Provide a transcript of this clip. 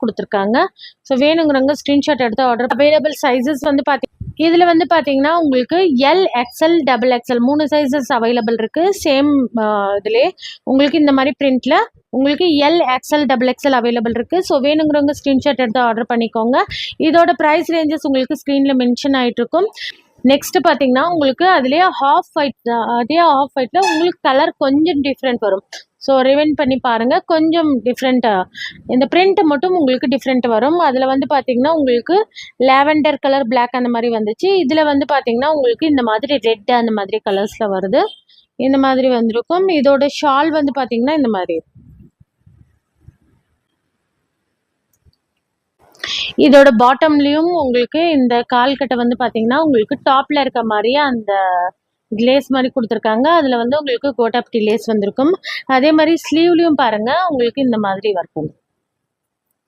கொடுத்துருக்காங்க. ஸோ வேணுங்கிறவங்க ஸ்க்ரீன்ஷாட் எடுத்து ஆர்டர். அவைலபிள் சைஸஸ் வந்து இதில் வந்து பார்த்தீங்கன்னா உங்களுக்கு L, XL, double XL 3 sizes available இருக்குது. சேம் இதிலே உங்களுக்கு இந்த மாதிரி பிரிண்டில் உங்களுக்கு L, XL, double XL available இருக்குது. ஸோ வேணுங்கிறவங்க ஸ்க்ரீன்ஷாட் எடுத்து ஆர்டர் பண்ணிக்கோங்க. இதோட ப்ரைஸ் ரேஞ்சஸ் உங்களுக்கு ஸ்க்ரீனில் மென்ஷன் ஆகிட்டு இருக்கும். நெக்ஸ்ட் பார்த்தீங்கன்னா உங்களுக்கு அதுலேயே ஹாஃப் ஒயிட்டில் உங்களுக்கு கலர் கொஞ்சம் டிஃப்ரெண்ட் வரும். ஸோ ரிவைண்ட் பண்ணி பாருங்கள், கொஞ்சம் டிஃப்ரெண்ட்டாக இந்த பிரிண்ட் மட்டும் உங்களுக்கு டிஃப்ரெண்ட் வரும். அதில் வந்து பார்த்தீங்கன்னா உங்களுக்கு லாவெண்டர் கலர், பிளாக் அந்த மாதிரி வந்துச்சு. இதில் வந்து பார்த்தீங்கன்னா உங்களுக்கு இந்த மாதிரி ரெட் அந்த மாதிரி கலர்ஸில் வருது. இந்த மாதிரி வந்திருக்கும். இதோட ஷால் வந்து பார்த்தீங்கன்னா இந்த மாதிரி. இதோட பாட்டம்லேயும் உங்களுக்கு இந்த கால்கட்டை வந்து பார்த்தீங்கன்னா உங்களுக்கு டாப்பில் இருக்க மாதிரியே அந்த லேஸ் மாதிரி கொடுத்துருக்காங்க. அதில் வந்து உங்களுக்கு கோட்டாப்டி லேஸ் வந்திருக்கும். அதே மாதிரி ஸ்லீவ்லேயும் பாருங்கள் உங்களுக்கு இந்த மாதிரி இருக்கும்.